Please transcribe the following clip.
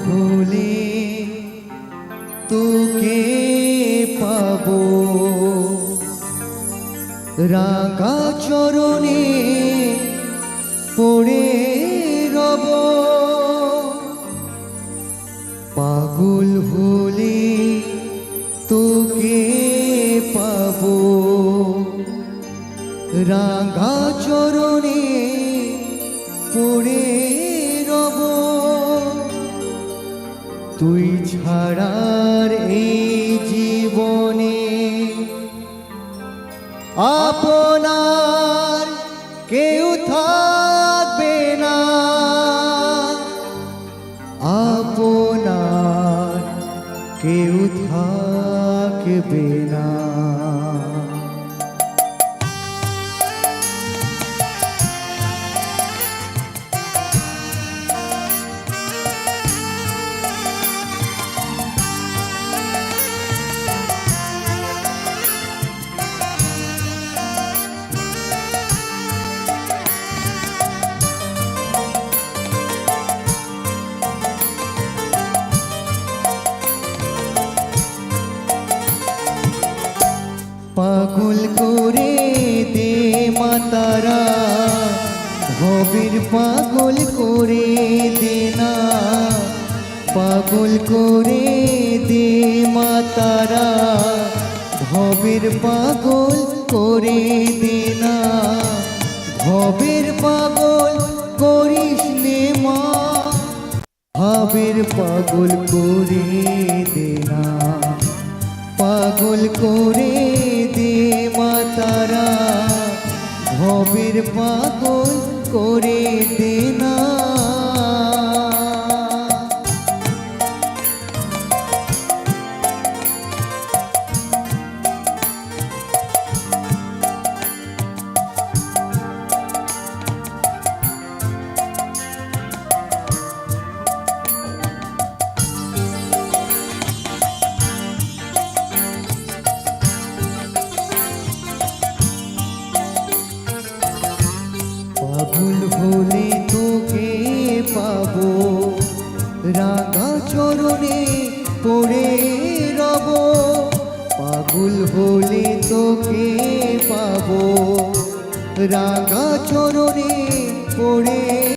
হলে তোকে পাবো, রাঙা চরণে পড়ে রব। পাগল হলে তোকে পাবো, রাঙা চরণে পড়ে রব। তুই ছাড়ার এই জীবনে আপনার কেউ থাকবে না, আপনার কেউ থাকবে না। পাগল করে দে মাতারা, ভবের পাগল করে দে না। পাগল করে দে মাতারা, ভবের পাগল করে দে না। ভবের পাগল করিস নে মা, ভাবের পাগল করে দে না। পাগল করে দে মাতারা, ভবের পাগল করে দে না। পাগল হলে তোকে পাবো, রাঙা চরণে পড়ে রব। পাগল হলে তোকে পাবো, রাঙা চরণে পড়ে